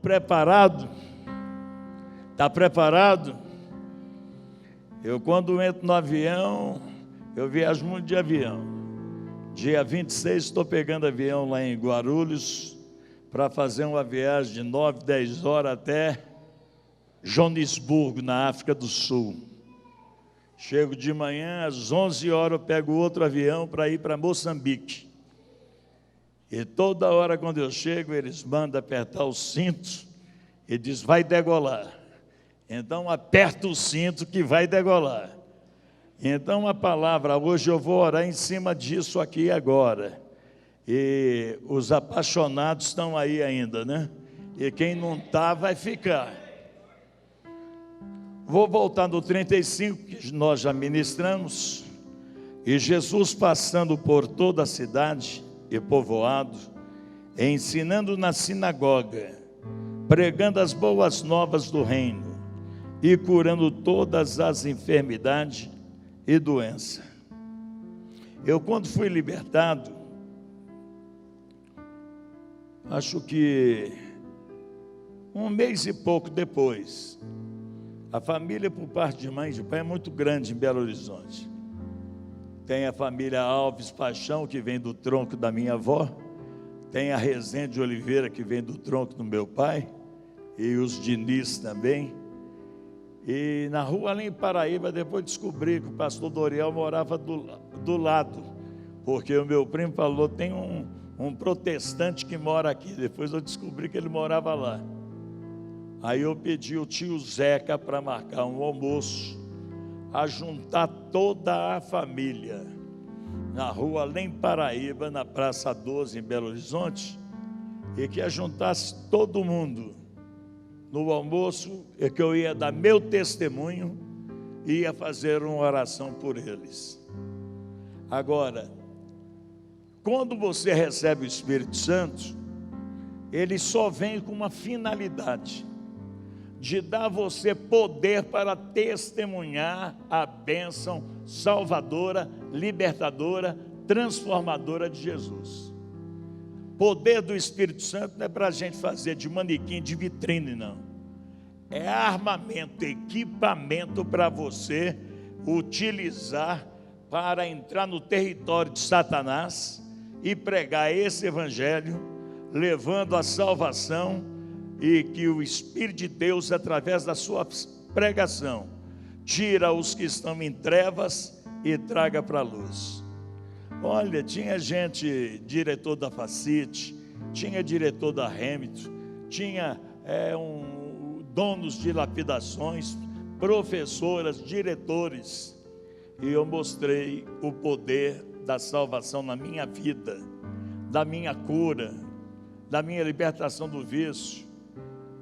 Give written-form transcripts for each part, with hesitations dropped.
preparado? Está preparado? Eu, quando entro no avião, eu viajo muito de avião. Dia 26 estou pegando avião lá em Guarulhos para fazer uma viagem de 9, 10 horas até Joanesburgo, na África do Sul. Chego de manhã, às 11 horas eu pego outro avião para ir para Moçambique. E toda hora quando eu chego, eles mandam apertar os cintos e diz, vai degolar. Então aperta o cinto que vai degolar. Então a palavra, hoje eu vou orar em cima disso aqui agora. E os apaixonados estão aí ainda, né? E quem não está vai ficar. Vou voltar no 35, que nós já ministramos. E Jesus passando por toda a cidade e povoado, ensinando na sinagoga, pregando as boas novas do reino e curando todas as enfermidades e doenças. Eu, quando fui libertado, acho que um mês e pouco depois, a família por parte de mãe e de pai é muito grande em Belo Horizonte. Tem a família Alves Paixão, que vem do tronco da minha avó, tem a Rezende Oliveira, que vem do tronco do meu pai, e os Diniz também. E na rua ali em Paraíba, depois descobri que o pastor Doriel morava do lado, porque o meu primo falou, tem um protestante que mora aqui. Depois eu descobri que ele morava lá. Aí eu pedi o tio Zeca para marcar um almoço, a juntar toda a família, na rua lá em Paraíba, na Praça 12, em Belo Horizonte, e que ajuntasse todo mundo no almoço, e que eu ia dar meu testemunho e ia fazer uma oração por eles. Agora, quando você recebe o Espírito Santo, ele só vem com uma finalidade, de dar a você poder para testemunhar a bênção salvadora, libertadora, transformadora de Jesus. Poder do Espírito Santo não é para a gente fazer de manequim, de vitrine, não. É armamento, equipamento para você utilizar para entrar no território de Satanás e pregar esse evangelho, levando a salvação, e que o Espírito de Deus, através da sua pregação, tira os que estão em trevas e traga para a luz. Olha, tinha gente, diretor da Facite, tinha diretor da Hamilton, tinha donos de lapidações, professoras, diretores, e eu mostrei o poder da salvação na minha vida, da minha cura, da minha libertação do vício.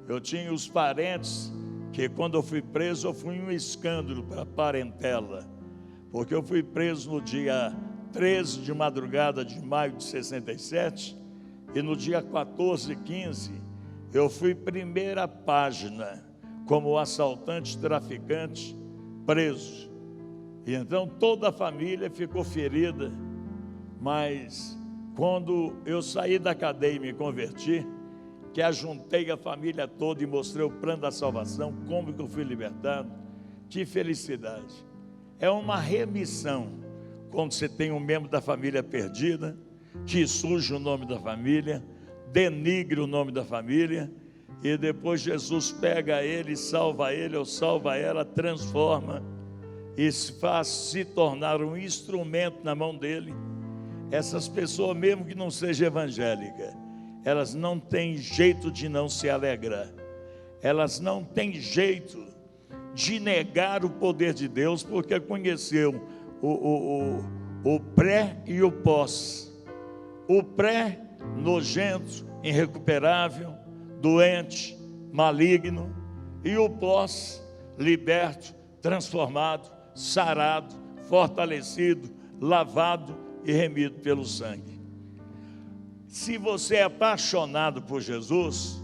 Eu tinha os parentes que, quando eu fui preso, eu fui um escândalo para a parentela, porque eu fui preso no dia 13 de madrugada de maio de 67, e no dia 14 e 15, eu fui primeira página como assaltante, traficante, preso. E então toda a família ficou ferida, mas quando eu saí da cadeia e me converti, que ajuntei a família toda e mostrei o plano da salvação, como que eu fui libertado, que felicidade. É uma remissão, quando você tem um membro da família perdida, que suja o nome da família, denigre o nome da família, e depois Jesus pega ele, salva ele ou salva ela, transforma, e se faz se tornar um instrumento na mão dele. Essas pessoas, mesmo que não seja evangélica, elas não têm jeito de não se alegrar, elas não têm jeito de negar o poder de Deus, porque conheceu o pré e o pós. O pré, nojento, irrecuperável, doente, maligno, e o pós, liberto, transformado, sarado, fortalecido, lavado e remido pelo sangue. Se você é apaixonado por Jesus,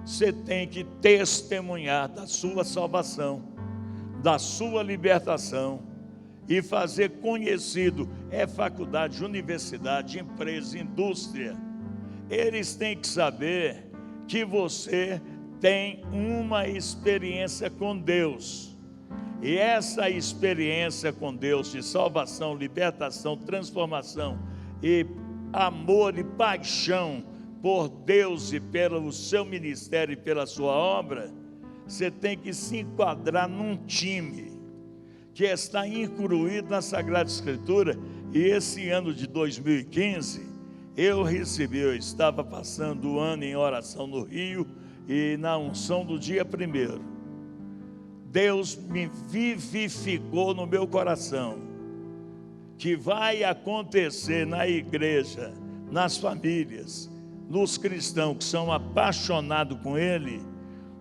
você tem que testemunhar da sua salvação, da sua libertação, e fazer conhecido, faculdade, universidade, empresa, indústria, eles têm que saber que você tem uma experiência com Deus. E essa experiência com Deus de salvação, libertação, transformação e amor e paixão por Deus e pelo seu ministério e pela sua obra, você tem que se enquadrar num time que está incluído na Sagrada Escritura. E esse ano de 2015, eu estava passando o ano em oração no Rio, e na unção do dia 1º, Deus me vivificou no meu coração, que vai acontecer na igreja, nas famílias, nos cristãos que são apaixonados com Ele,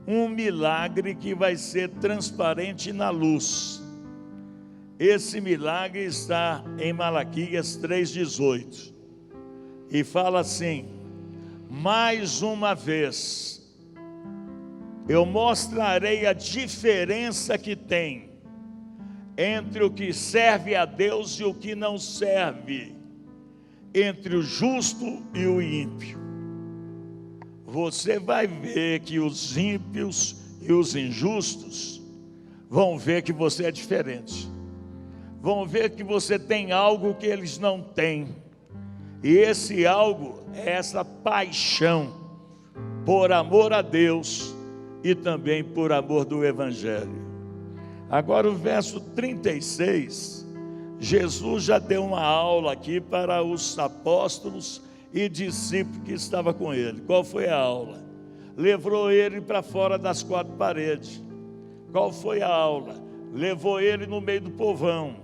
um milagre que vai ser transparente na luz. Esse milagre está em Malaquias 3,18, e fala assim: mais uma vez, eu mostrarei a diferença que tem entre o que serve a Deus e o que não serve, entre o justo e o ímpio. Você vai ver que os ímpios e os injustos vão ver que você é diferente, vão ver que você tem algo que eles não têm, e esse algo é essa paixão por amor a Deus e também por amor do Evangelho. Agora o verso 36, Jesus já deu uma aula aqui para os apóstolos e discípulos que estavam com ele. Qual foi a aula? Levou ele para fora das 4 paredes. Qual foi a aula? Levou ele no meio do povão.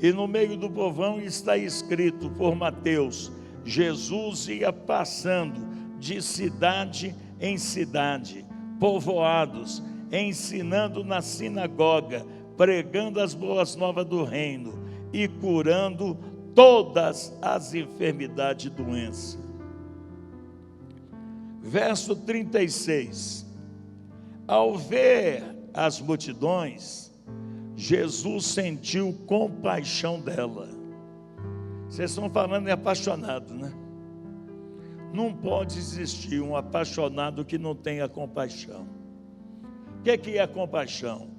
E no meio do povão está escrito por Mateus: Jesus ia passando de cidade em cidade, povoados, ensinando na sinagoga, pregando as boas novas do reino e curando todas as enfermidades e doenças. Verso 36, ao ver as multidões, Jesus sentiu compaixão dela. Vocês estão falando de apaixonado, né? Não pode existir um apaixonado que não tenha compaixão. O que é compaixão?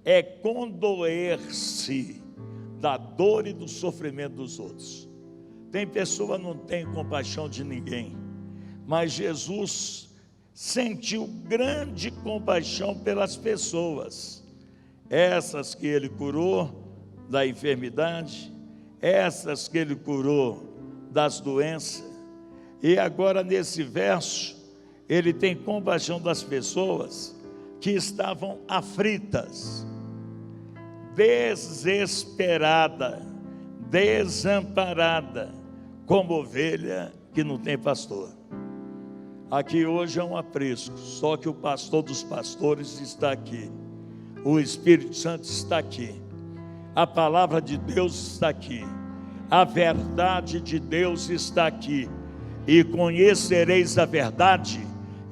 É condoer-se da dor e do sofrimento dos outros. Tem pessoa que não tem compaixão de ninguém, mas Jesus sentiu grande compaixão pelas pessoas, essas que ele curou da enfermidade, essas que ele curou das doenças. E agora nesse verso, ele tem compaixão das pessoas que estavam aflitas, desesperada, desamparada, como ovelha que não tem pastor. Aqui hoje é um aprisco, só que o pastor dos pastores está aqui, o Espírito Santo está aqui, a palavra de Deus está aqui, a verdade de Deus está aqui. E conhecereis a verdade,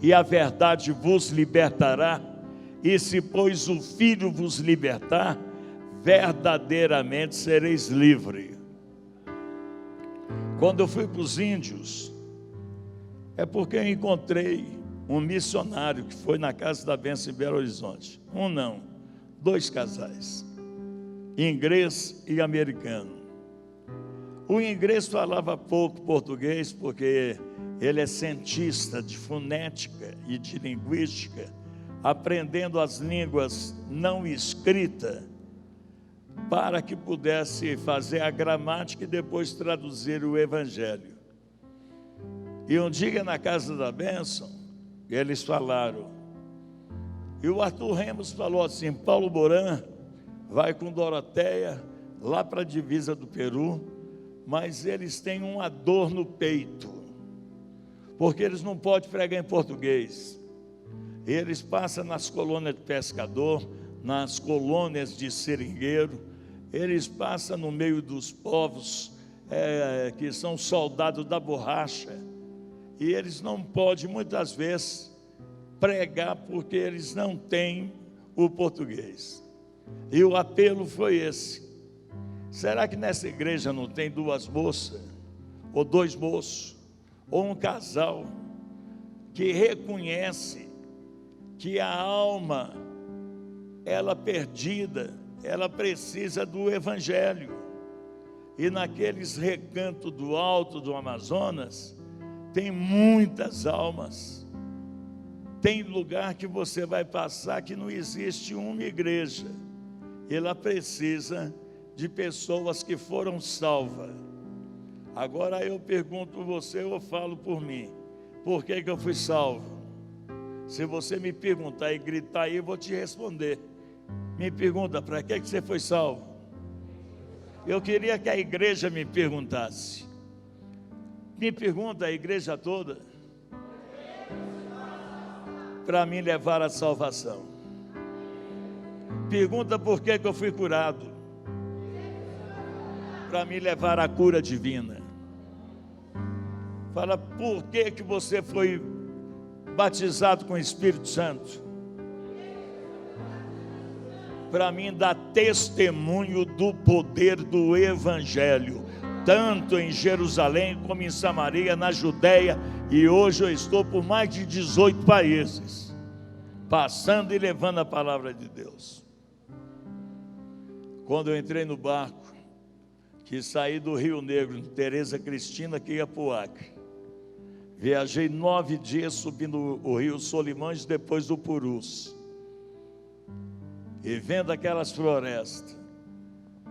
e a verdade vos libertará. E se, pois, o Filho vos libertar, verdadeiramente sereis livres. Quando eu fui para os índios, é porque eu encontrei um missionário que foi na Casa da Bênção em Belo Horizonte. Não, 2 casais, inglês e americano. O inglês falava pouco português, porque ele é cientista de fonética e de linguística, aprendendo as línguas não escritas, para que pudesse fazer a gramática e depois traduzir o Evangelho. E um dia na Casa da Bênção, eles falaram, e o Arthur Remos falou assim: Paulo Boran vai com Doroteia lá para a divisa do Peru, mas eles têm uma dor no peito, porque eles não podem pregar em português. Eles passam nas colônias de pescador, nas colônias de seringueiro, eles passam no meio dos povos que são soldados da borracha, e eles não podem muitas vezes pregar porque eles não têm o português. E o apelo foi esse: será que nessa igreja não tem 2 moças, ou 2 moços, ou um casal que reconhece que a alma, ela perdida, ela precisa do Evangelho. E naqueles recantos do alto do Amazonas, tem muitas almas. Tem lugar que você vai passar que não existe uma igreja. Ela precisa de pessoas que foram salvas. Agora eu pergunto você, eu falo por mim. Por que eu fui salvo? Se você me perguntar e gritar aí, eu vou te responder. Me pergunta, para que você foi salvo? Eu queria que a igreja me perguntasse. Me pergunta a igreja toda. Para me levar à salvação. Pergunta por que eu fui curado. Para me levar à cura divina. Fala, por que você foi batizado com o Espírito Santo? Para mim dar testemunho do poder do Evangelho, tanto em Jerusalém como em Samaria, na Judéia, e hoje eu estou por mais de 18 países, passando e levando a palavra de Deus. Quando eu entrei no barco, que saí do Rio Negro, Tereza Cristina, que ia para o Acre, viajei 9 dias subindo o rio Solimões, depois do Purus, e vendo aquelas florestas,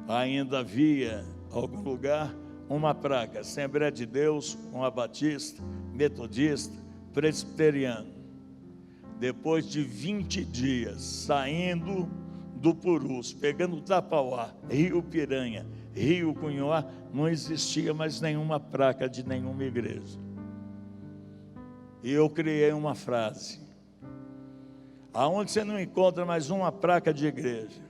ainda havia algum lugar uma placa, Assembleia de Deus, uma batista, metodista, presbiteriano. Depois de 20 dias, saindo do Purus, pegando o Tapauá, Rio Piranha, Rio Cunhoá, não existia mais nenhuma placa de nenhuma igreja. E eu criei uma frase: aonde você não encontra mais uma placa de igreja,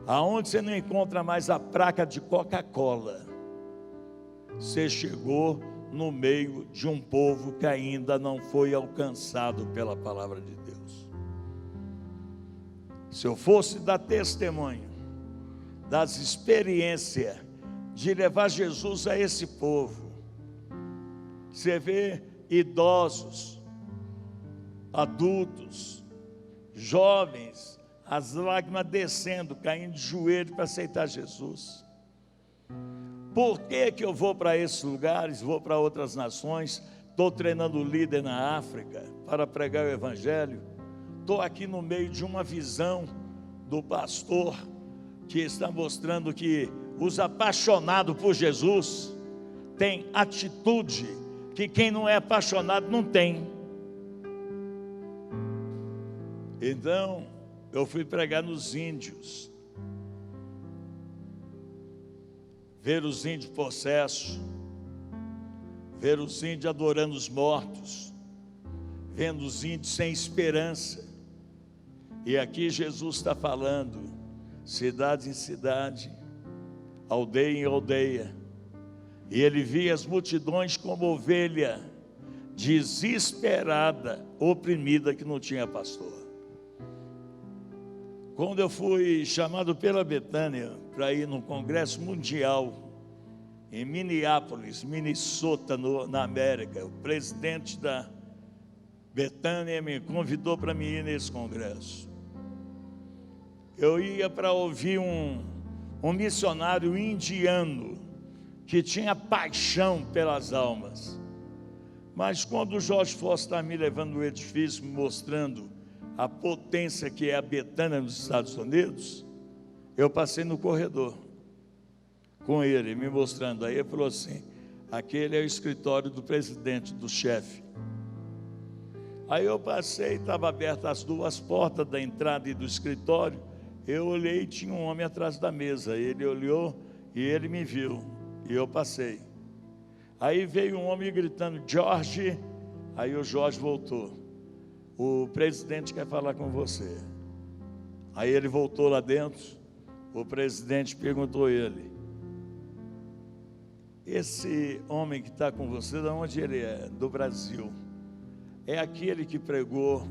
aonde você não encontra mais a placa de Coca-Cola, você chegou no meio de um povo que ainda não foi alcançado pela palavra de Deus. Se eu fosse dar testemunho das experiências de levar Jesus a esse povo, você vê idosos, adultos, jovens, as lágrimas descendo, caindo de joelho para aceitar Jesus. Por que eu vou para esses lugares, vou para outras nações? Estou treinando líder na África para pregar o Evangelho. Estou aqui no meio de uma visão do pastor que está mostrando que os apaixonados por Jesus têm atitude que quem não é apaixonado não tem. Então, eu fui pregar nos índios, ver os índios possessos, ver os índios adorando os mortos, vendo os índios sem esperança. E aqui Jesus está falando, cidade em cidade, aldeia em aldeia, e ele via as multidões como ovelha desesperada, oprimida, que não tinha pastor. Quando eu fui chamado pela Betânia para ir num congresso mundial em Minneapolis, Minnesota, na América, o presidente da Betânia me convidou para mim ir nesse congresso. Eu ia para ouvir um missionário indiano que tinha paixão pelas almas. Mas quando o Jorge Foster está me levando no edifício, me mostrando a potência que é a Betânia nos Estados Unidos, eu passei no corredor com ele, me mostrando. Aí ele falou assim: aquele é o escritório do presidente, do chefe. Aí eu passei, estava abertas as duas portas da entrada e do escritório. Eu olhei e tinha um homem atrás da mesa. Ele olhou e ele me viu, e eu passei. Aí veio um homem gritando: Jorge. Aí o Jorge voltou: o presidente quer falar com você. Aí ele voltou lá dentro. O presidente perguntou a ele: esse homem que está com você, de onde ele é? Do Brasil. É aquele que pregou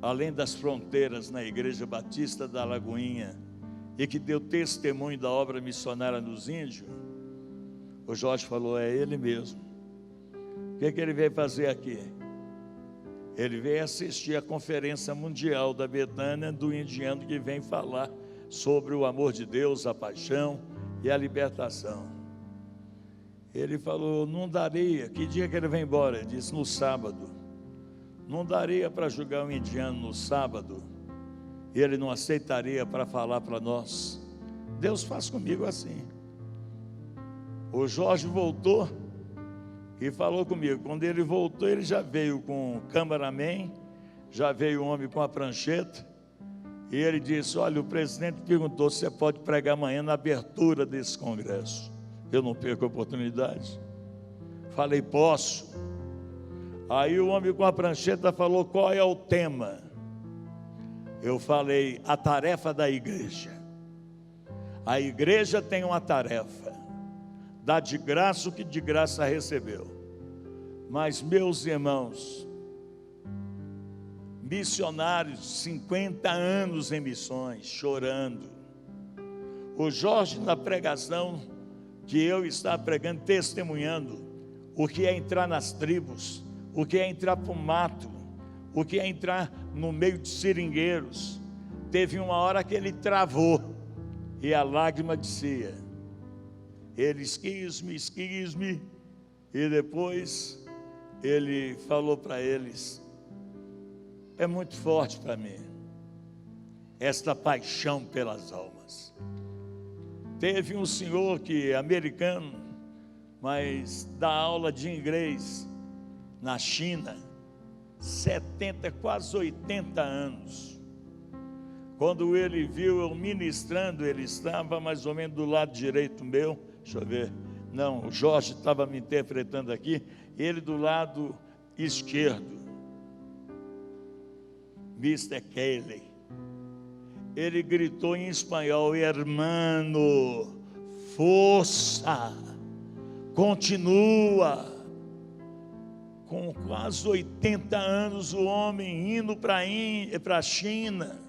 além das fronteiras na Igreja Batista da Lagoinha e que deu testemunho da obra missionária nos índios? O Jorge falou: é ele mesmo. O que ele veio fazer aqui? Ele veio assistir a conferência mundial da Betânia, do indiano que vem falar sobre o amor de Deus, a paixão e a libertação. Ele falou, não daria, que dia que ele vem embora? Ele disse, no sábado. Não daria para julgar um indiano no sábado, e ele não aceitaria para falar para nós. Deus faz comigo assim. O Jorge voltou e falou comigo. Quando ele voltou, ele já veio com o cameraman, já veio o homem com a prancheta, e ele disse, olha, o presidente perguntou se você pode pregar amanhã na abertura desse congresso. Eu não perco a oportunidade. Falei, posso. Aí o homem com a prancheta falou, qual é o tema? Eu falei, a tarefa da igreja. A igreja tem uma tarefa, dá de graça o que de graça recebeu. Mas, meus irmãos, missionários, 50 anos em missões, chorando. O Jorge, na pregação que eu estava pregando, testemunhando o que é entrar nas tribos, o que é entrar para o mato, o que é entrar no meio de seringueiros. Teve uma hora que ele travou e a lágrima descia. Ele esquis-me, e depois ele falou para eles, é muito forte para mim, esta paixão pelas almas. Teve um senhor que é americano, mas dá aula de inglês na China, 70, quase 80 anos. Quando ele viu eu ministrando, ele estava mais ou menos do lado direito meu, deixa eu ver, não, o Jorge estava me interpretando aqui, ele do lado esquerdo, Mr. Kelly. Ele gritou em espanhol, hermano, força, continua. Com quase 80 anos, o homem indo para a China,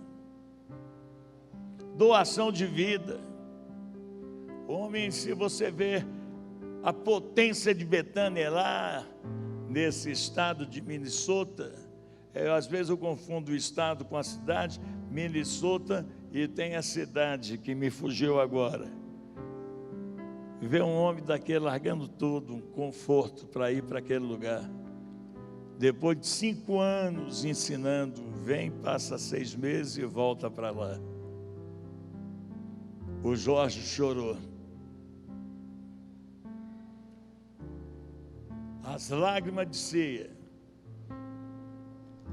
doação de vida. Homem, se você vê a potência de Betânia lá, nesse estado de Minnesota, às vezes eu confundo o estado com a cidade, Minnesota, e tem a cidade que me fugiu agora. Ver um homem daquele largando tudo, um conforto para ir para aquele lugar. Depois de 5 anos ensinando, vem, passa 6 meses e volta para lá. O Jorge chorou. As lágrimas desciam.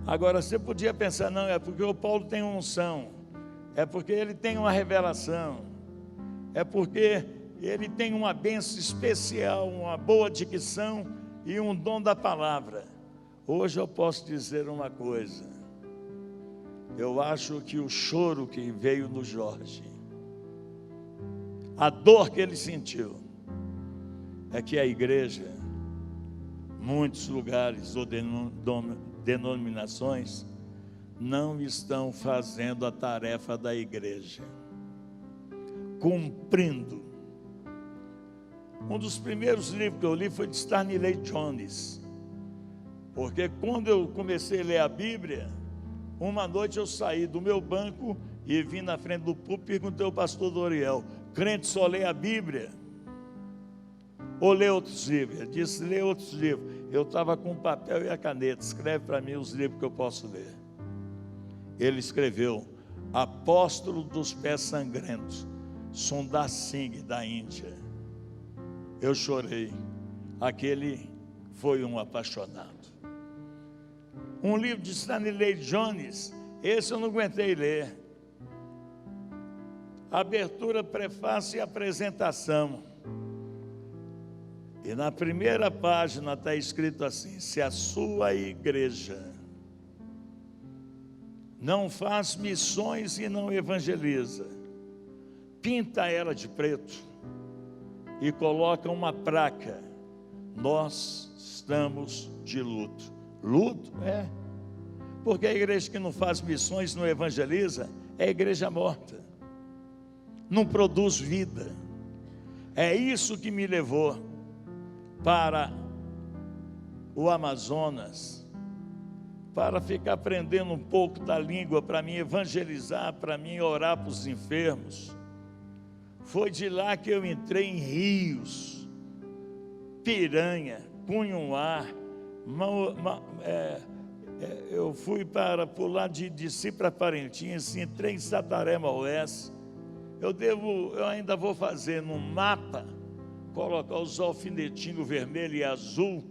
Agora você podia pensar, não, é porque o Paulo tem uma unção, é porque ele tem uma revelação, é porque ele tem uma bênção especial, uma boa dicção e um dom da palavra. Hoje eu posso dizer uma coisa, eu acho que o choro que veio no Jorge, a dor que ele sentiu, é que a igreja, muitos lugares ou denominações, não estão fazendo a tarefa da igreja, cumprindo. Um dos primeiros livros que eu li foi de Stanley Jones, porque quando eu comecei a ler a Bíblia, uma noite eu saí do meu banco e vim na frente do púlpito e perguntei ao pastor Doriel, crente só lê a Bíblia? Ou lê outros livros? Ele disse, lê outros livros. Eu estava com o papel e a caneta, escreve para mim os livros que eu posso ler. Ele escreveu, Apóstolo dos Pés Sangrentos, Sundar Singh, da Índia. Eu chorei, aquele foi um apaixonado. Um livro de Stanley Jones, esse eu não aguentei ler. Abertura, prefácio e apresentação. E na primeira página está escrito assim, se a sua igreja não faz missões e não evangeliza, pinta ela de preto e coloca uma placa, nós estamos de luto. Luto? É. Porque a igreja que não faz missões, não evangeliza, é a igreja morta. Não produz vida. É isso que me levou para o Amazonas, para ficar aprendendo um pouco da língua, para mim evangelizar, para mim orar para os enfermos. Foi de lá que eu entrei em rios, Piranha, Cunhuá, eu fui para pular de si para Parintins, entrei em Satarema Oeste. Eu ainda vou fazer no mapa, colocar os alfinetinhos vermelho e azul,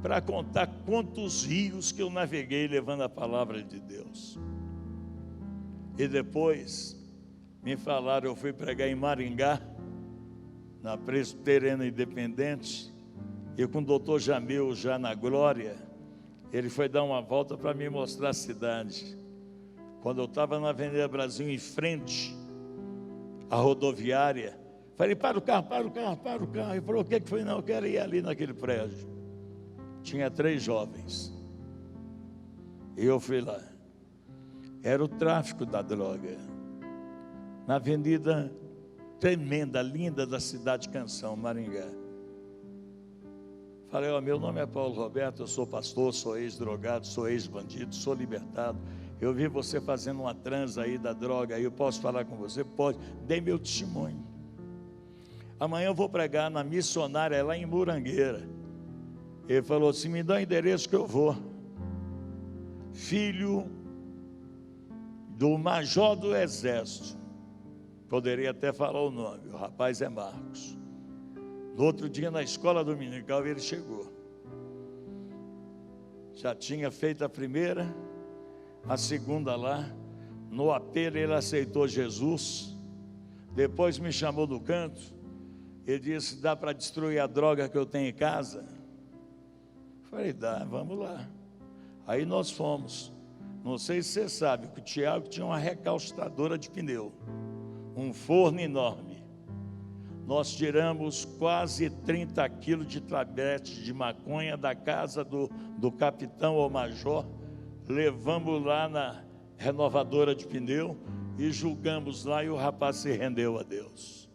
para contar quantos rios que eu naveguei levando a palavra de Deus. E depois me falaram, eu fui pregar em Maringá, na Presbiteriana Independente, e com o doutor Jamil já na glória, ele foi dar uma volta para me mostrar a cidade. Quando eu estava na Avenida Brasil, em frente à rodoviária, falei, para o carro. Ele falou, o que foi? Não, eu quero ir ali naquele prédio. Tinha 3 jovens. E eu fui lá. Era o tráfico da droga. Na avenida tremenda, linda da cidade Canção, Maringá. Falei, meu nome é Paulo Roberto, eu sou pastor, sou ex-drogado, sou ex-bandido, sou libertado. Eu vi você fazendo uma transa aí da droga, aí eu posso falar com você? Pode. Dei meu testemunho. Amanhã eu vou pregar na missionária lá em Murangueira. Ele falou assim, me dá o endereço que eu vou. Filho do major do exército. Poderia até falar o nome, o rapaz é Marcos. No outro dia, na escola dominical, ele chegou. Já tinha feito a primeira, a segunda lá. No apelo, ele aceitou Jesus. Depois me chamou do canto. Ele disse, dá para destruir a droga que eu tenho em casa? Falei, dá, vamos lá. Aí nós fomos. Não sei se você sabe que o Tiago tinha uma recalcitradora de pneu. Um forno enorme. Nós tiramos quase 30 quilos de tablete de maconha da casa do capitão ou major, levamos lá na renovadora de pneu e julgamos lá e o rapaz se rendeu a Deus.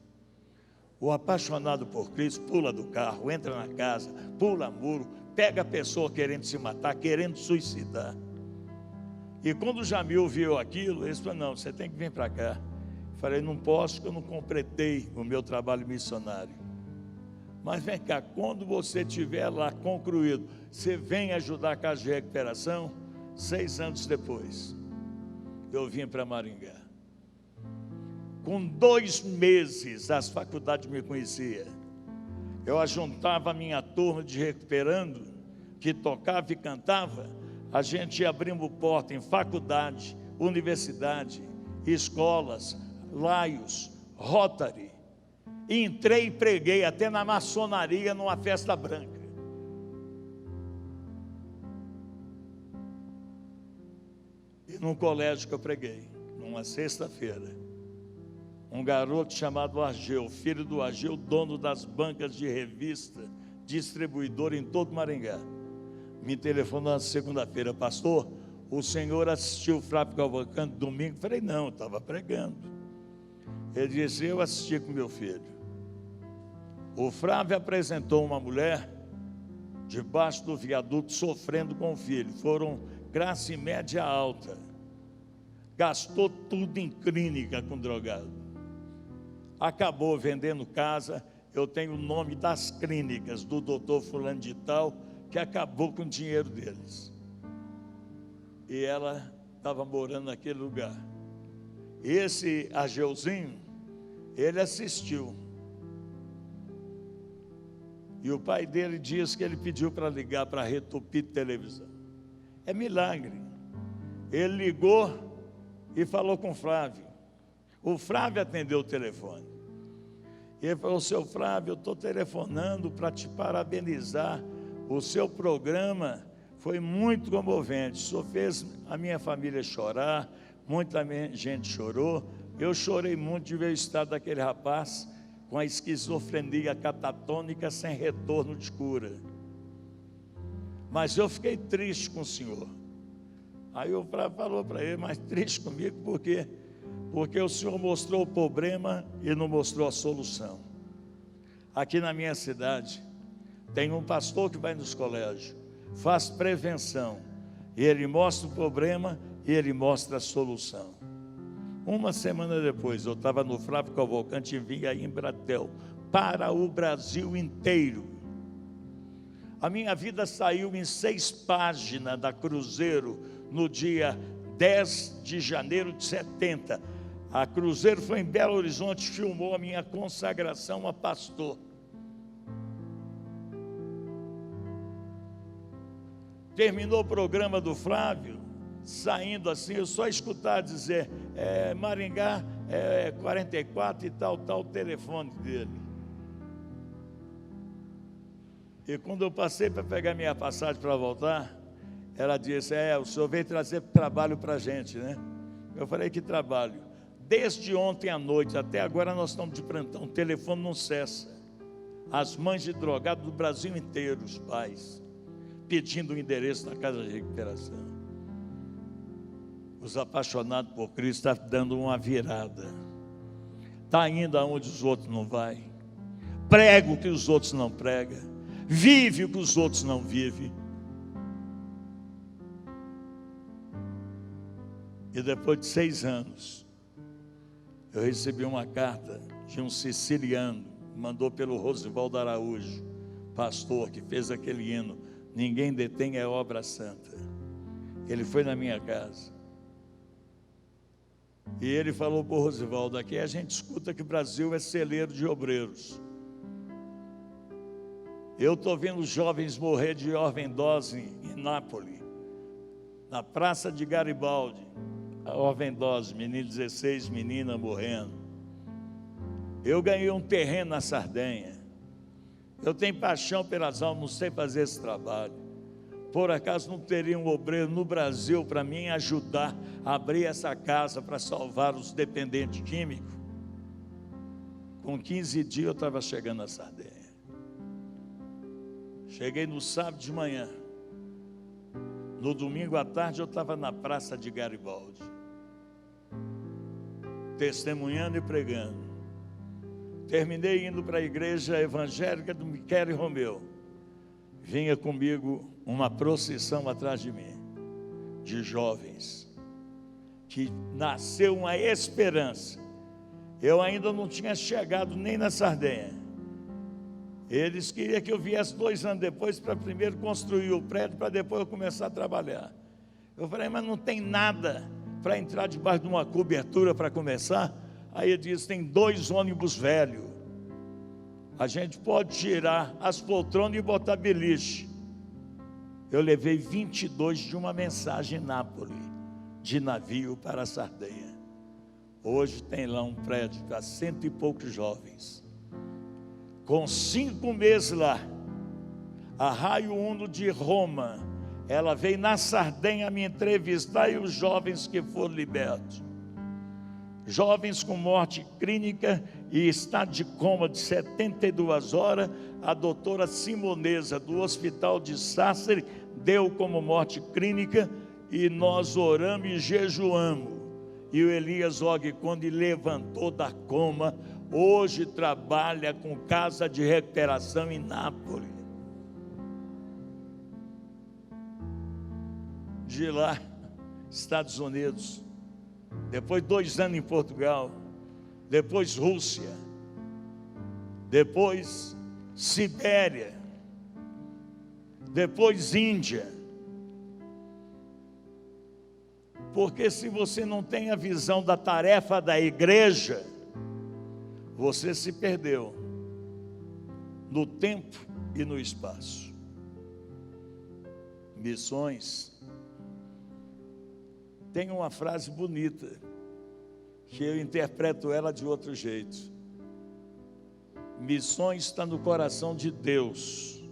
O apaixonado por Cristo pula do carro, entra na casa, pula muro, pega a pessoa querendo se matar, querendo suicidar. E quando o Jamil viu aquilo, ele falou, não, você tem que vir para cá. Falei, não posso, porque eu não completei o meu trabalho missionário. Mas vem cá, quando você estiver lá concluído, você vem ajudar a casa de recuperação? 6 anos depois, eu vim para Maringá. Com 2 meses, as faculdades me conheciam. Eu ajuntava a minha turma de recuperando, que tocava e cantava. A gente ia abrindo porta em faculdade, universidade, escolas, Laios, Rotary. Entrei e preguei até na maçonaria, numa festa branca. E num colégio que eu preguei, numa sexta-feira, um garoto chamado Argeu, filho do Argeu, dono das bancas de revista, distribuidor em todo Maringá, me telefonou na segunda-feira, pastor, o senhor assistiu o Flávio Cavalcante domingo? Falei, não, eu estava pregando. Ele disse, eu assisti com meu filho. O Flávio apresentou uma mulher debaixo do viaduto sofrendo com o filho. Foram classe média alta. Gastou tudo em clínica com drogado. Acabou vendendo casa. Eu tenho o nome das clínicas do doutor fulano de tal, que acabou com o dinheiro deles. E ela estava morando naquele lugar. Esse Ageuzinho, ele assistiu. E o pai dele diz que ele pediu para ligar para a Rede Tupi de televisão. É milagre. Ele ligou e falou com o Flávio. O Flávio atendeu o telefone. E ele falou, seu Flávio, eu estou telefonando para te parabenizar. O seu programa foi muito comovente. O senhor fez a minha família chorar, muita gente chorou. Eu chorei muito de ver o estado daquele rapaz com a esquizofrenia catatônica sem retorno de cura. Mas eu fiquei triste com o senhor. Aí o Flávio falou para ele, mas triste comigo por quê? Porque o senhor mostrou o problema e não mostrou a solução. Aqui na minha cidade, tem um pastor que vai nos colégios, faz prevenção. E Ele mostra o problema e Ele mostra a solução. Uma semana depois, eu estava no Flávio Cavalcante e vim aí em Embratel, para o Brasil inteiro. A minha vida saiu em 6 páginas da Cruzeiro, no dia 10 de janeiro de 70. A Cruzeiro foi em Belo Horizonte, filmou a minha consagração a pastor. Terminou o programa do Flávio, saindo assim, eu só escutava dizer, Maringá, 44 e tal, o telefone dele. E quando eu passei para pegar minha passagem para voltar, ela disse, o senhor veio trazer trabalho para a gente, né? Eu falei, que trabalho? Desde ontem à noite até agora nós estamos de plantão, o telefone não cessa. As mães de drogados do Brasil inteiro, os pais, pedindo o endereço da casa de recuperação. Os apaixonados por Cristo estão dando uma virada. Está indo aonde os outros não vai. Prega o que os outros não pregam. Vive o que os outros não vivem. E depois de 6 anos, eu recebi uma carta de um siciliano, mandou pelo Rosivaldo Araújo, pastor que fez aquele hino, ninguém detém a obra santa. Ele foi na minha casa. E ele falou para o Rosivaldo, aqui a gente escuta que o Brasil é celeiro de obreiros. Eu estou vendo jovens morrer de overdose em Nápoles, na praça de Garibaldi, a overdose, menino 16, menina morrendo. Eu ganhei um terreno na Sardenha. Eu tenho paixão pelas almas, não sei fazer esse trabalho. Por acaso não teria um obreiro no Brasil para mim ajudar a abrir essa casa para salvar os dependentes químicos? Com 15 dias eu estava chegando na Sardenha. Cheguei no sábado de manhã. No domingo à tarde eu estava na praça de Garibaldi, testemunhando e pregando. Terminei indo para a igreja evangélica do Miquel e Romeu. Vinha comigo uma procissão atrás de mim, de jovens, que nasceu uma esperança. Eu ainda não tinha chegado nem na Sardenha. Eles queriam que eu viesse 2 anos depois para primeiro construir o prédio, para depois eu começar a trabalhar. Eu falei, mas não tem nada para entrar debaixo de uma cobertura para começar? Aí ele disse, tem 2 ônibus velhos. A gente pode tirar as poltronas e botar beliche. Eu levei 22 de uma mensagem em Nápoles, de navio para a Sardenha. Hoje tem lá um prédio para 100 e poucos jovens. Com 5 meses lá, a Raio Uno de Roma, ela veio na Sardenha me entrevistar e os jovens que foram libertos. Jovens com morte clínica e estado de coma de 72 horas, a doutora Simonesa do Hospital de Sácer deu como morte clínica e nós oramos e jejuamos. E o Elias Og, quando ele levantou da coma, hoje trabalha com casa de recuperação em Nápoles. De lá, Estados Unidos, depois 2 anos em Portugal, depois Rússia, depois Sibéria, depois Índia. Porque se você não tem a visão da tarefa da igreja, você se perdeu no tempo e no espaço. Missões. Tem uma frase bonita, que eu interpreto ela de outro jeito. Missões está no coração de Deus.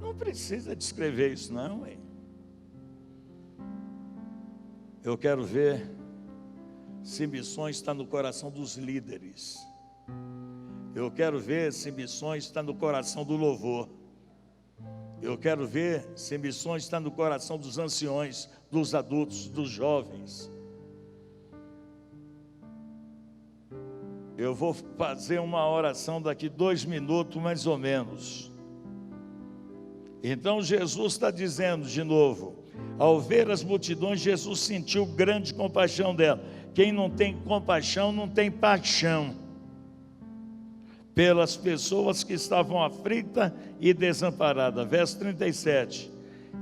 Não precisa descrever isso não, hein? Eu quero ver se missões está no coração dos líderes. Eu quero ver se missões está no coração do louvor. Eu quero ver se missões está no coração dos anciões, dos adultos, dos jovens. Eu vou fazer uma oração daqui 2 minutos mais ou menos. Então Jesus está dizendo de novo, ao ver as multidões, Jesus sentiu grande compaixão dela. Quem não tem compaixão não tem paixão pelas pessoas que estavam aflitas e desamparadas. Verso 37.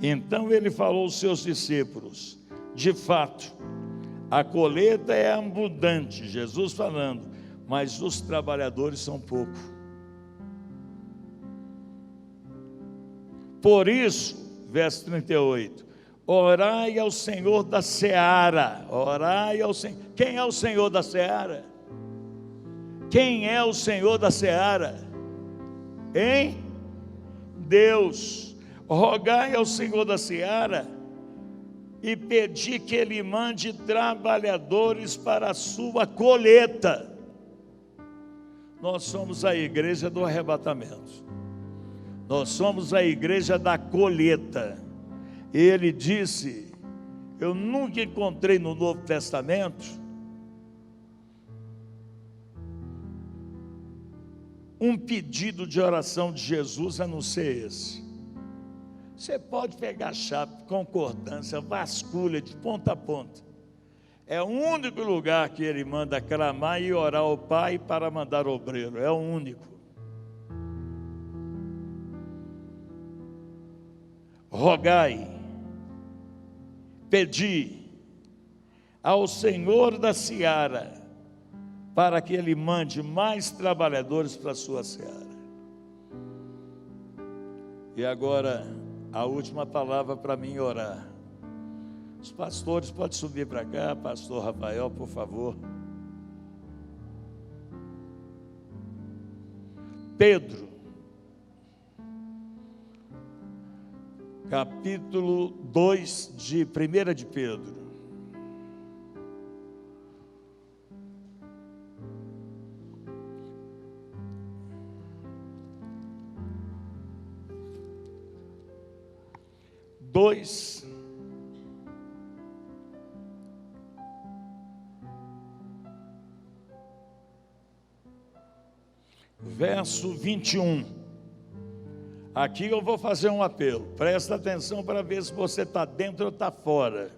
Então ele falou aos seus discípulos, de fato, a colheita é abundante, Jesus falando, mas os trabalhadores são poucos. Por isso, verso 38, orai ao Senhor da seara, orai ao Senhor. Quem é o Senhor da seara? Quem é o Senhor da seara? Hein? Deus. Rogai ao Senhor da seara e pedi que Ele mande trabalhadores para a sua colheita. Nós somos a igreja do arrebatamento. Nós somos a igreja da colheita. Ele disse, eu nunca encontrei no Novo Testamento um pedido de oração de Jesus a não ser esse. Você pode pegar a chave, concordância, vasculha de ponta a ponta. É o único lugar que ele manda clamar e orar ao Pai para mandar obreiro. É o único. Rogai, pedi ao Senhor da seara para que Ele mande mais trabalhadores para a sua seara. E agora, a última palavra para mim orar. Os pastores podem subir para cá, pastor Rafael, por favor. Pedro, capítulo 2 de 1 de Pedro. Verso 21. Aqui eu vou fazer um apelo. Presta atenção para ver se você está dentro ou está fora.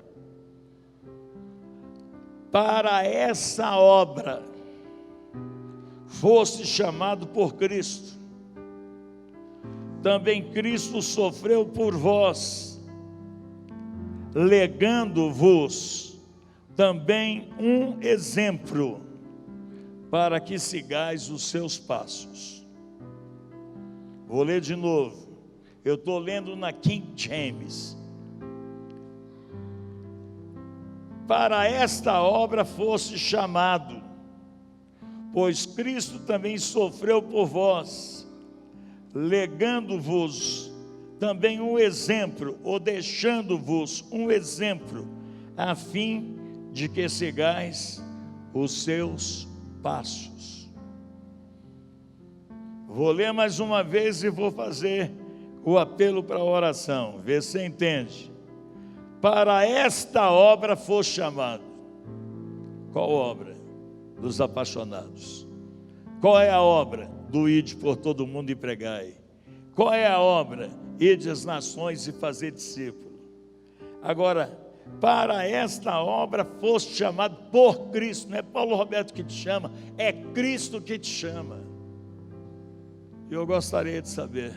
Para essa obra foste chamado por Cristo. Também Cristo sofreu por vós, legando-vos também um exemplo, para que sigais os seus passos. Vou ler de novo. Eu estou lendo na King James. Para esta obra foste chamado, pois Cristo também sofreu por vós, legando-vos também um exemplo, ou deixando-vos um exemplo, a fim de que sigais os seus passos. Vou ler mais uma vez e vou fazer o apelo para a oração, vê se você entende. Para esta obra foste chamado. Qual obra? Dos apaixonados. Qual é a obra? Do ide por todo mundo e pregai. Qual é a obra? Ide as nações e fazer discípulo. Agora, para esta obra foste chamado por Cristo. Não é Paulo Roberto que te chama, é Cristo que te chama. E eu gostaria de saber,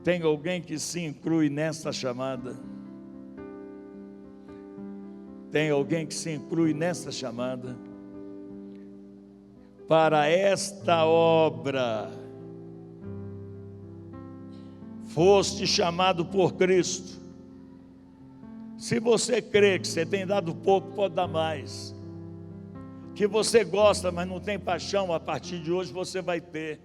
tem alguém que se inclui nesta chamada? Tem alguém que se inclui nesta chamada? Para esta obra foste chamado por Cristo. Se você crê que você tem dado pouco, pode dar mais. Que você gosta, mas não tem paixão, a partir de hoje você vai ter.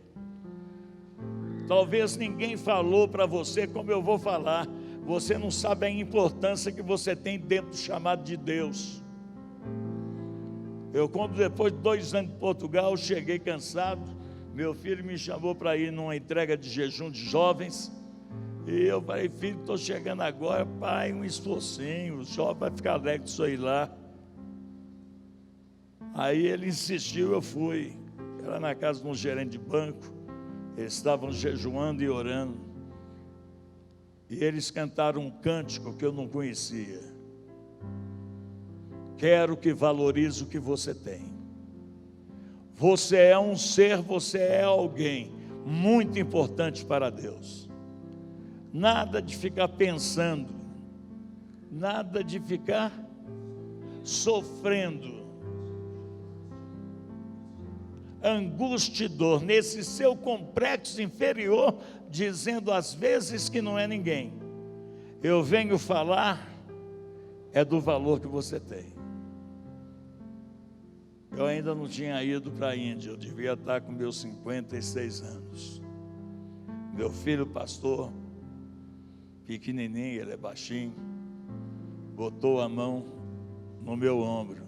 Talvez ninguém falou para você como eu vou falar. Você não sabe a importância que você tem dentro do chamado de Deus. Eu, quando depois de 2 anos de Portugal, cheguei cansado. Meu filho me chamou para ir numa entrega de jejum de jovens. E eu falei, filho, estou chegando agora, pai, um esforcinho, o jovem vai ficar alegre disso aí lá. Aí ele insistiu, eu fui. Era na casa de um gerente de banco, eles estavam jejuando e orando. E eles cantaram um cântico que eu não conhecia. Quero que valorize o que você tem. Você é um ser, você é alguém muito importante para Deus. Nada de ficar pensando, nada de ficar sofrendo angústia e dor nesse seu complexo inferior, dizendo às vezes que não é ninguém. Eu venho falar é do valor que você tem. Eu ainda não tinha ido para a Índia, eu devia estar com meus 56 anos. Meu filho pastor, pequenininho, ele é baixinho, botou a mão no meu ombro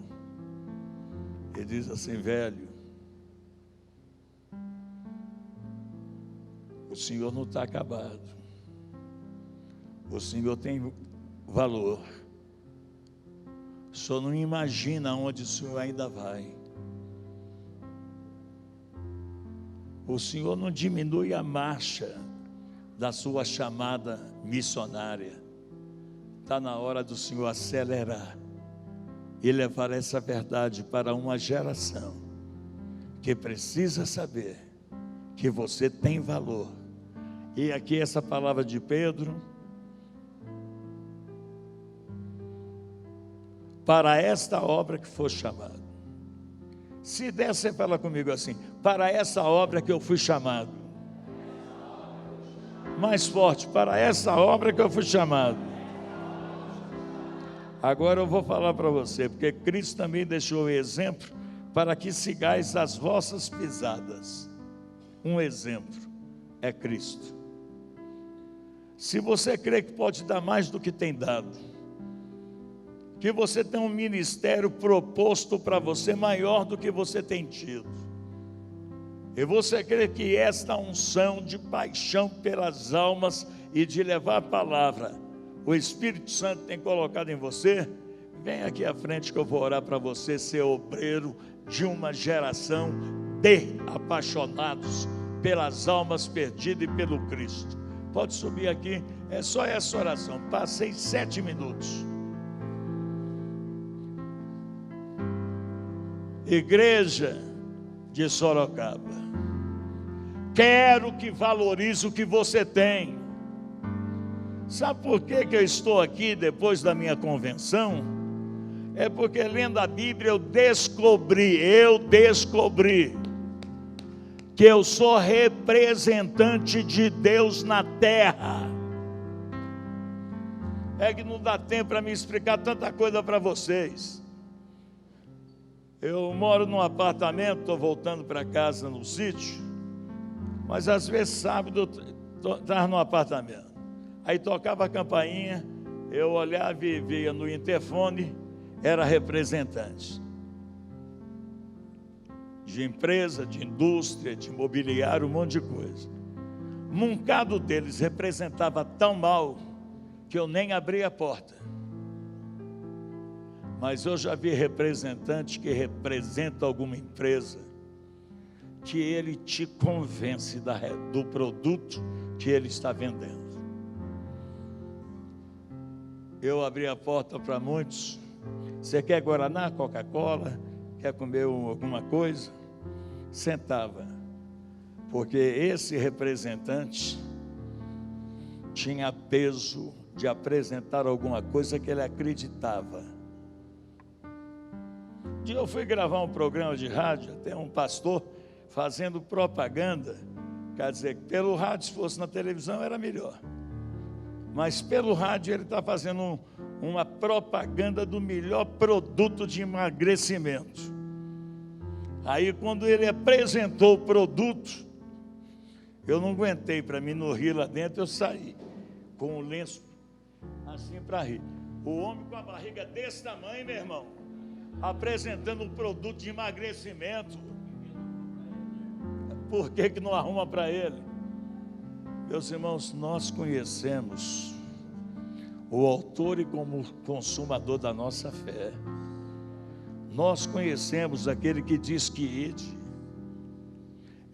e diz assim: velho, o senhor não está acabado, o senhor tem valor, o senhor não imagina onde o senhor ainda vai, o senhor não diminui a marcha da sua chamada missionária, está na hora do senhor acelerar e levar essa verdade para uma geração que precisa saber que você tem valor. E aqui essa palavra de Pedro, para esta obra que foi chamado. Se der, você fala comigo assim: para essa obra que eu fui chamado. Mais forte: para essa obra que eu fui chamado. Agora eu vou falar para você, porque Cristo também deixou o exemplo para que sigais as vossas pisadas. Um exemplo é Cristo. Se você crê que pode dar mais do que tem dado, que você tem um ministério proposto para você maior do que você tem tido, e você crê que esta unção de paixão pelas almas e de levar a palavra, o Espírito Santo tem colocado em você, vem aqui à frente que eu vou orar para você ser obreiro de uma geração de apaixonados pelas almas perdidas e pelo Cristo. Pode subir aqui, é só essa oração. Passei 7 minutos. Igreja de Sorocaba, quero que valorize o que você tem. Sabe por que eu estou aqui depois da minha convenção? É porque lendo a Bíblia eu descobri que eu sou representante de Deus na terra. É que não dá tempo para me explicar tanta coisa para vocês. Eu moro num apartamento, estou voltando para casa no sítio, mas às vezes sábado eu estava no apartamento. Aí tocava a campainha, eu olhava e via no interfone, era representante de empresa, de indústria, de imobiliário, um monte de coisa. Um bocado deles representava tão mal que eu nem abria a porta. Mas eu já vi representante que representa alguma empresa, que ele te convence do produto que ele está vendendo. Eu abri a porta para muitos. Você quer Guaraná, Coca-Cola? Quer comer alguma coisa? Sentava. Porque esse representante tinha peso de apresentar alguma coisa que ele acreditava. Um dia eu fui gravar um programa de rádio, até um pastor fazendo propaganda. Quer dizer, pelo rádio, se fosse na televisão, era melhor. Mas pelo rádio ele está fazendo uma propaganda do melhor produto de emagrecimento. Aí quando ele apresentou o produto, eu não aguentei para mim não rir lá dentro, eu saí com um lenço assim para rir. O homem com a barriga desse tamanho, meu irmão, apresentando um produto de emagrecimento, por que não arruma para ele? Meus irmãos, nós conhecemos o autor e como consumador da nossa fé. Nós conhecemos aquele que diz que ide.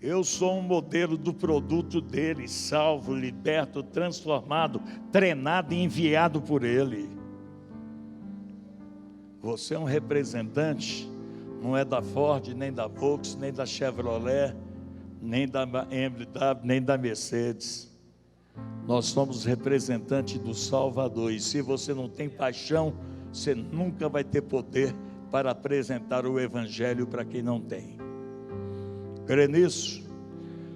Eu sou um modelo do produto dele, salvo, liberto, transformado, treinado e enviado por ele. Você é um representante, não é da Ford, nem da Volkswagen, nem da Chevrolet, nem da BMW, nem da Mercedes. Nós somos representantes do Salvador, e se você não tem paixão, você nunca vai ter poder para apresentar o Evangelho para quem não tem. Crê nisso?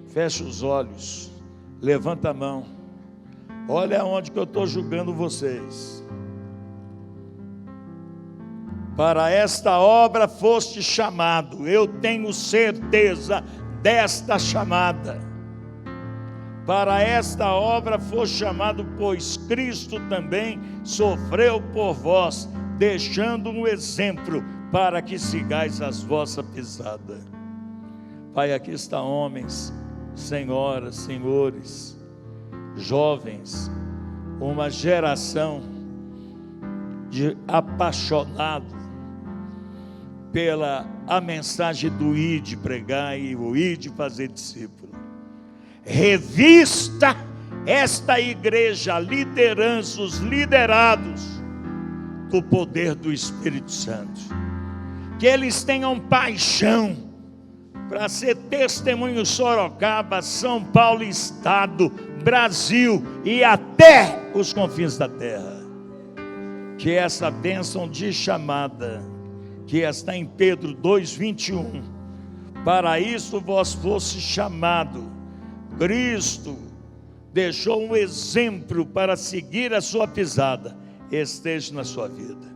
Fecha os olhos, levanta a mão, olha aonde que eu estou julgando vocês. Para esta obra foste chamado, eu tenho certeza desta chamada. Para esta obra foste chamado, pois Cristo também sofreu por vós, deixando um exemplo para que sigais as vossas pisadas. Pai, aqui está homens, senhoras, senhores, jovens, uma geração de apaixonado pela a mensagem do ide pregar e o ide fazer discípulo. Revista esta igreja, liderança, os liderados do poder do Espírito Santo, que eles tenham paixão para ser testemunho Sorocaba, São Paulo Estado, Brasil e até os confins da terra. Que essa bênção de chamada que está em Pedro 2:21, para isso vós fosse chamado. Cristo deixou um exemplo para seguir a sua pisada, esteja na sua vida.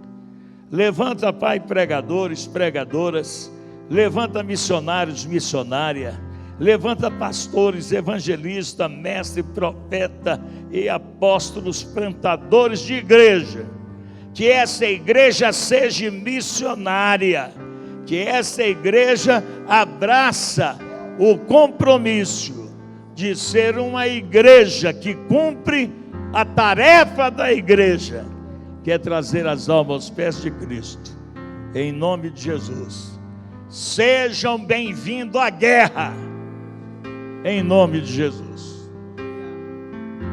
Levanta, Pai, pregadores, pregadoras, levanta missionários, missionária, levanta pastores, evangelistas, mestre, profeta e apóstolos, plantadores de igreja. Que essa igreja seja missionária, que essa igreja abraça o compromisso de ser uma igreja que cumpre a tarefa da igreja, que é trazer as almas aos pés de Cristo, em nome de Jesus. Sejam bem-vindos à guerra, em nome de Jesus.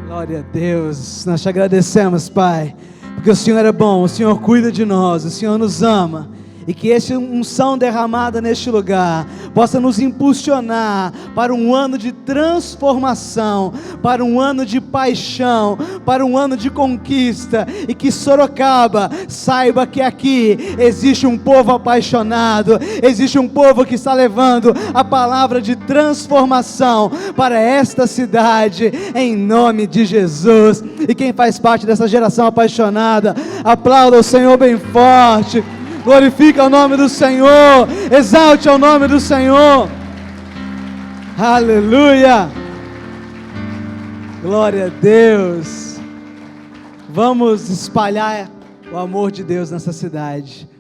Glória a Deus, nós te agradecemos, Pai, porque o Senhor é bom, o Senhor cuida de nós, o Senhor nos ama, e que essa unção derramada neste lugar possa nos impulsionar para um ano de transformação, para um ano de paixão, para um ano de conquista, e que Sorocaba saiba que aqui existe um povo apaixonado, existe um povo que está levando a palavra de transformação para esta cidade, em nome de Jesus. E quem faz parte dessa geração apaixonada, aplauda o Senhor bem forte. Glorifica o nome do Senhor, exalte o nome do Senhor, aleluia, glória a Deus. Vamos espalhar o amor de Deus nessa cidade.